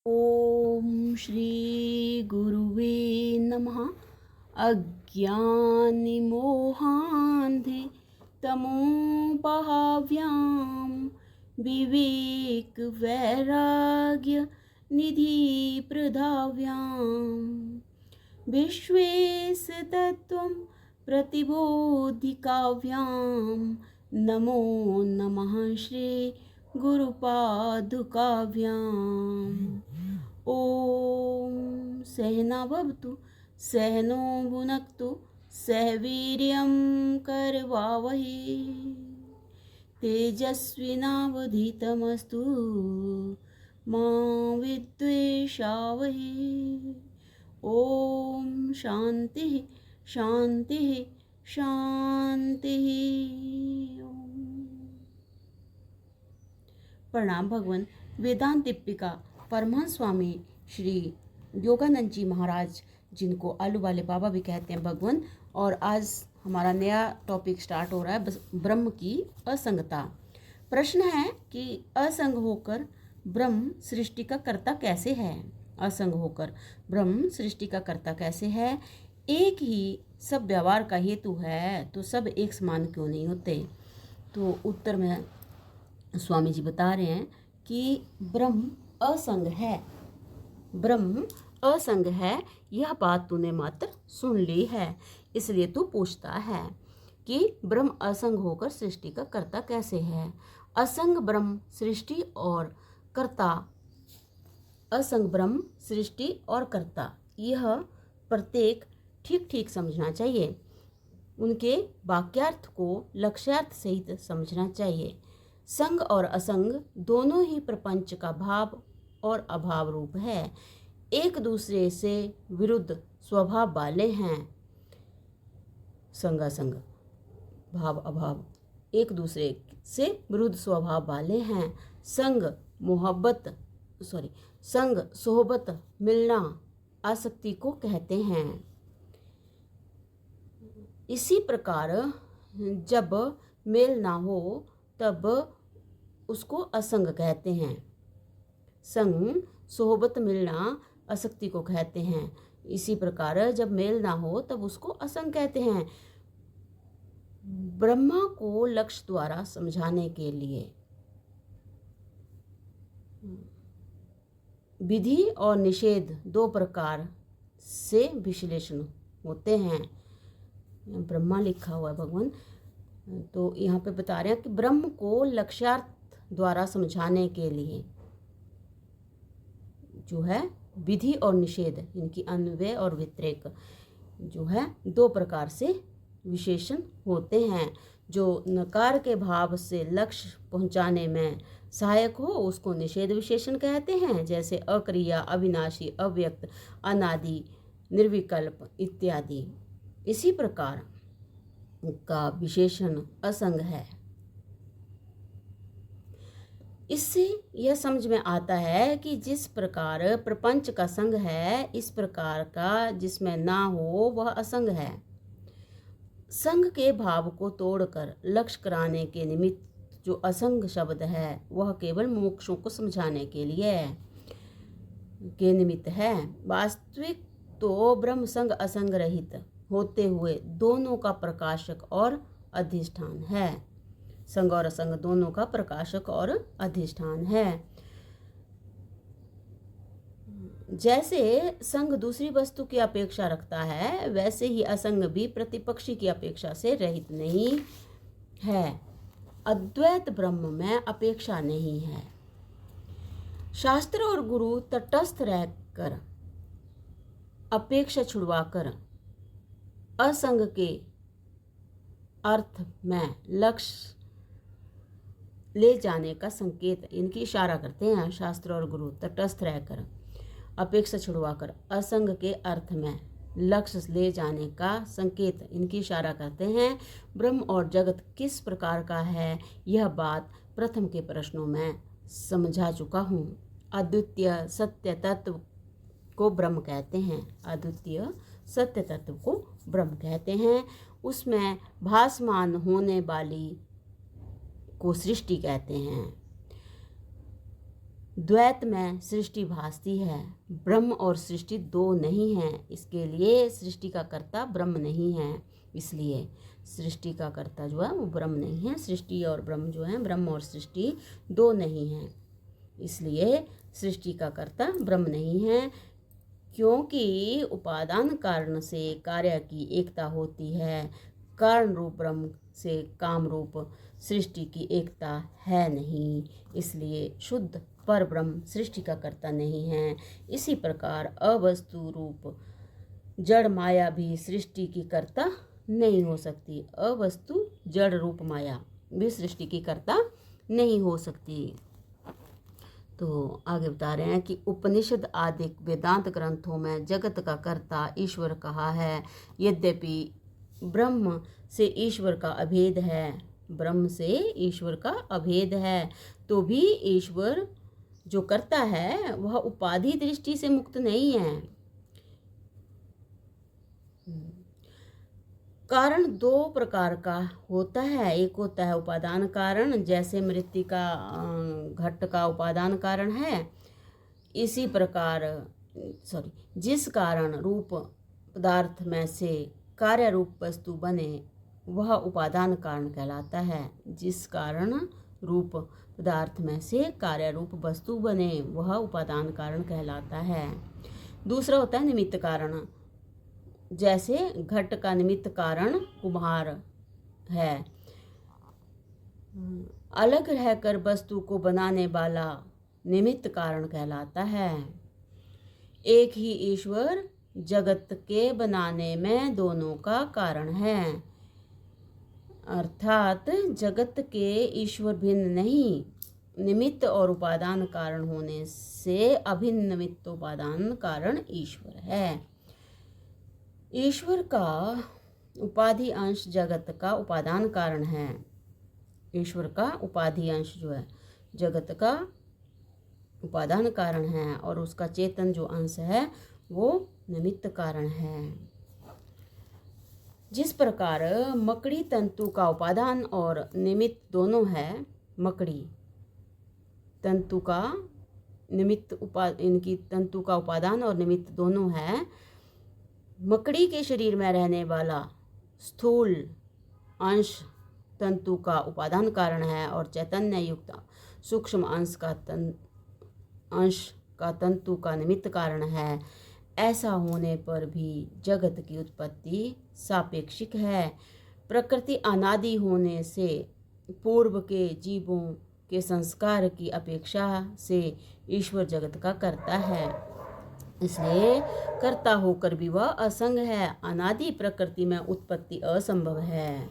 ओम श्री गुरुवे नमः। अज्ञानमोहान्धे तमोपहाव्यां विवेक वैराग्य निधि प्रधाव्यां विश्वेश तत्त्वं प्रतिबोधिकाव्यां नमो नमः श्री गुरुपादुकाभ्याम्। ओम सहना भवतु सहनो भुनक्तु सह वीर्यं करवावहै तेजस्विनावधीतमस्तु मा विद्विषावहै। ओम शांति शांति शांति। प्रणाम भगवान। वेदांत दीपिका परमहंस स्वामी श्री योगानंद जी महाराज, जिनको आलू वाले बाबा भी कहते हैं भगवान। और आज हमारा नया टॉपिक स्टार्ट हो रहा है, ब्रह्म की असंगता। प्रश्न है कि असंग होकर ब्रह्म सृष्टि का कर्ता कैसे है। असंग होकर ब्रह्म सृष्टि का कर्ता कैसे है। एक ही सब व्यवहार का हेतु है तो सब एक समान क्यों नहीं होते। तो उत्तर में स्वामी जी बता रहे हैं कि ब्रह्म असंग है। ब्रह्म असंग है, यह बात तूने मात्र सुन ली है, इसलिए तू पूछता है कि ब्रह्म असंग होकर सृष्टि का कर्ता कैसे है। असंग ब्रह्म सृष्टि और कर्ता, असंग ब्रह्म सृष्टि और कर्ता, यह प्रत्येक ठीक ठीक समझना चाहिए। उनके वाक्यार्थ को लक्ष्यार्थ सहित समझना चाहिए। संग और असंग दोनों ही प्रपंच का भाव और अभाव रूप है, एक दूसरे से विरुद्ध स्वभाव वाले हैं। संग असंग भाव अभाव एक दूसरे से विरुद्ध स्वभाव वाले हैं। संग सोहबत मिलना आसक्ति को कहते हैं। इसी प्रकार जब मेल ना हो तब उसको असंग कहते हैं। संग सोहबत मिलना आसक्ति को कहते हैं। इसी प्रकार जब मेल ना हो तब उसको असंग कहते हैं। ब्रह्मा को लक्ष्य द्वारा समझाने के लिए विधि और निषेध दो प्रकार से विश्लेषण होते हैं। ब्रह्मा लिखा हुआ है भगवान, तो यहाँ पे बता रहे हैं कि ब्रह्म को लक्ष्यार्थ द्वारा समझाने के लिए जो है विधि और निषेध, इनकी अन्वय और व्यतिरेक जो है दो प्रकार से विशेषण होते हैं। जो नकार के भाव से लक्ष्य पहुंचाने में सहायक हो उसको निषेध विशेषण कहते हैं, जैसे अक्रिया, अविनाशी, अव्यक्त, अनादि, निर्विकल्प इत्यादि। इसी प्रकार का विशेषण असंग है। इससे यह समझ में आता है कि जिस प्रकार प्रपंच का संग है, इस प्रकार का जिसमें ना हो वह असंग है। संग के भाव को तोड़कर लक्ष्य कराने के निमित्त जो असंग शब्द है वह केवल मोक्षों को समझाने के लिए के निमित्त है। वास्तविक तो ब्रह्म संग असंग रहित होते हुए दोनों का प्रकाशक और अधिष्ठान है। संग और असंग दोनों का प्रकाशक और अधिष्ठान है। जैसे संग दूसरी वस्तु की अपेक्षा रखता है, वैसे ही असंग भी प्रतिपक्षी की अपेक्षा से रहित नहीं है। अद्वैत ब्रह्म में अपेक्षा नहीं है। शास्त्र और गुरु तटस्थ रहकर अपेक्षा छुड़वाकर असंग के अर्थ में लक्ष्य ले जाने का संकेत इनकी इशारा करते हैं। शास्त्र और गुरु तटस्थ रहकर अपेक्षा छुड़वाकर असंग के अर्थ में लक्ष्य ले जाने का संकेत इनकी इशारा करते हैं। ब्रह्म और जगत किस प्रकार का है, यह बात प्रथम के प्रश्नों में समझा चुका हूँ। अद्वितीय सत्य तत्व को ब्रह्म कहते हैं। अद्वितीय सत्य तत्व को ब्रह्म कहते हैं। उसमें भासमान होने वाली को सृष्टि कहते हैं। द्वैत में सृष्टि भासती है, ब्रह्म और सृष्टि दो नहीं हैं। इसके लिए सृष्टि का कर्ता ब्रह्म नहीं है, इसलिए सृष्टि का कर्ता जो है वो ब्रह्म नहीं है। सृष्टि और ब्रह्म जो है, ब्रह्म और सृष्टि दो नहीं हैं, इसलिए सृष्टि का कर्ता ब्रह्म नहीं है। क्योंकि उपादान कारण से कार्य की एकता होती है, कारण रूप ब्रह्म से काम रूप सृष्टि की एकता है नहीं, इसलिए शुद्ध पर ब्रह्म सृष्टि का कर्ता नहीं है। इसी प्रकार अवस्तु रूप जड़ माया भी सृष्टि की कर्ता नहीं हो सकती। अवस्तु जड़ रूप माया भी सृष्टि की कर्ता नहीं हो सकती। तो आगे बता रहे हैं कि उपनिषद आदि वेदांत ग्रंथों में जगत का कर्ता ईश्वर कहा है। यद्यपि ब्रह्म से ईश्वर का अभेद है, ब्रह्म से ईश्वर का अभेद है, तो भी ईश्वर जो करता है वह उपाधि दृष्टि से मुक्त नहीं है। कारण दो प्रकार का होता है। एक होता है उपादान कारण, जैसे मृत्तिका घट का उपादान कारण है। इसी प्रकार जिस कारण रूप पदार्थ में से कार्य रूप वस्तु बने वह उपादान कारण कहलाता है। जिस कारण रूप पदार्थ में से कार्य रूप वस्तु बने वह उपादान कारण कहलाता है। दूसरा होता है निमित्त कारण, जैसे घट का निमित्त कारण कुम्हार है। अलग रहकर वस्तु को बनाने वाला निमित्त कारण कहलाता है। एक ही ईश्वर जगत के बनाने में दोनों का कारण है, अर्थात जगत के ईश्वर भिन्न नहीं, निमित्त और उपादान कारण होने से अभिन्न निमित्त उपादान कारण ईश्वर है। ईश्वर का उपाधि अंश जगत का उपादान कारण है। ईश्वर का उपाधि अंश जो है जगत का उपादान कारण है, और उसका चेतन जो अंश है वो निमित्त कारण है। जिस प्रकार मकड़ी तंतु का उपादान और निमित्त दोनों है, मकड़ी तंतु का इनकी तंतु का उपादान और निमित्त दोनों है। मकड़ी के शरीर में रहने वाला स्थूल अंश तंतु का उपादान कारण है, और चैतन्य युक्त सूक्ष्म अंश का तंतु का निमित्त कारण है। ऐसा होने पर भी जगत की उत्पत्ति सापेक्षिक है। प्रकृति अनादि होने से पूर्व के जीवों के संस्कार की अपेक्षा से ईश्वर जगत का कर्ता है, इसलिए कर्ता होकर भी वह असंग है। अनादि प्रकृति में उत्पत्ति असंभव है,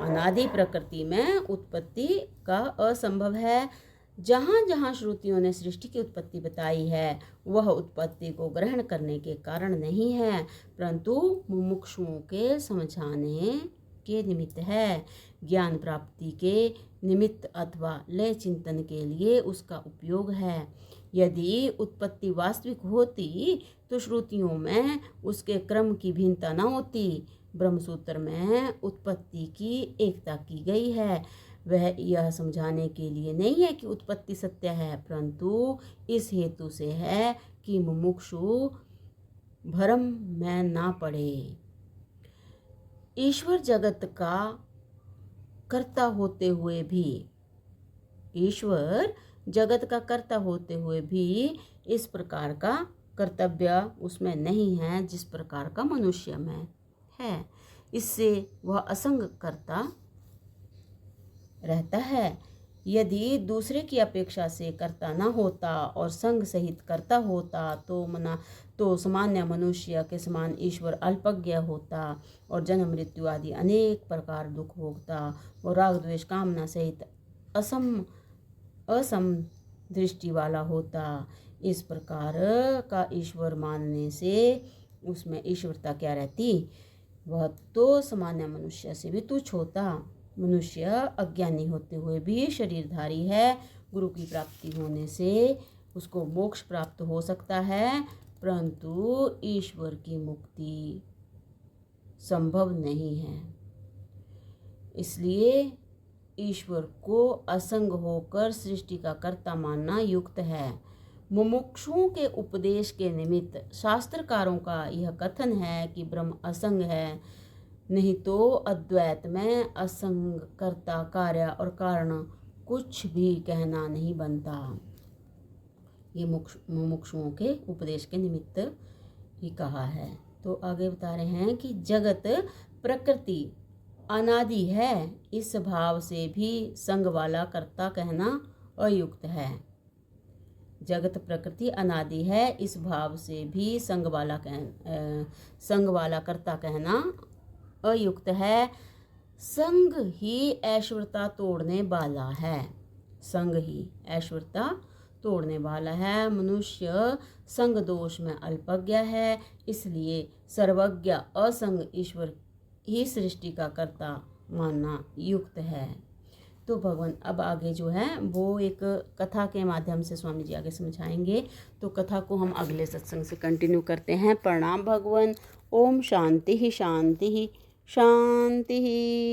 अनादि प्रकृति में उत्पत्ति का असंभव है। जहाँ जहाँ श्रुतियों ने सृष्टि की उत्पत्ति बताई है वह उत्पत्ति को ग्रहण करने के कारण नहीं है, परंतु मुमुक्षुओं के समझाने के निमित्त है। ज्ञान प्राप्ति के निमित्त अथवा लय चिंतन के लिए उसका उपयोग है। यदि उत्पत्ति वास्तविक होती तो श्रुतियों में उसके क्रम की भिन्नता न होती। ब्रह्मसूत्र में उत्पत्ति की एकता की गई है। वह यह समझाने के लिए नहीं है कि उत्पत्ति सत्य है, परंतु इस हेतु से है कि मुमुक्षु भ्रम में ना पड़े। ईश्वर जगत का कर्ता होते हुए भी, ईश्वर जगत का कर्ता होते हुए भी इस प्रकार का कर्तव्य उसमें नहीं है जिस प्रकार का मनुष्य में है। इससे वह असंग कर्ता रहता है। यदि दूसरे की अपेक्षा से कर्ता न होता और संग सहित कर्ता होता तो सामान्य मनुष्य के समान ईश्वर अल्पज्ञ होता और जन्म मृत्यु आदि अनेक प्रकार दुख भोगता और राग द्वेष कामना सहित असम दृष्टि वाला होता। इस प्रकार का ईश्वर मानने से उसमें ईश्वरता क्या रहती? वह तो सामान्य मनुष्य से भी तुच्छ होता। मनुष्य अज्ञानी होते हुए भी शरीरधारी है। गुरु की प्राप्ति होने से उसको मोक्ष प्राप्त हो सकता है, परंतु ईश्वर की मुक्ति संभव नहीं है। इसलिए ईश्वर को असंग होकर सृष्टि का कर्ता मानना युक्त है। मुमुक्षुओं के उपदेश के निमित्त शास्त्रकारों का यह कथन है कि ब्रह्म असंग है, नहीं तो अद्वैत में असंग कर्ता कार्य और कारण कुछ भी कहना नहीं बनता। ये मुमुक्षुओं के उपदेश के निमित्त ही कहा है। तो आगे बता रहे हैं कि जगत प्रकृति अनादि है, इस भाव से भी संग वाला कर्ता कहना अयुक्त है। जगत प्रकृति अनादि है, इस भाव से भी संग वाला कर्ता कहना अयुक्त है। संग ही ऐश्वर्यता तोड़ने वाला है। संग ही ऐश्वर्यता तोड़ने वाला है। मनुष्य संग दोष में अल्पज्ञ है, इसलिए सर्वज्ञ असंग ईश्वर ही सृष्टि का कर्ता मानना युक्त है। तो भगवान अब आगे जो है वो एक कथा के माध्यम से स्वामी जी आगे समझाएंगे। तो कथा को हम अगले सत्संग से कंटिन्यू करते हैं। प्रणाम भगवान। ओम शांति ही शांति ही शांति ही।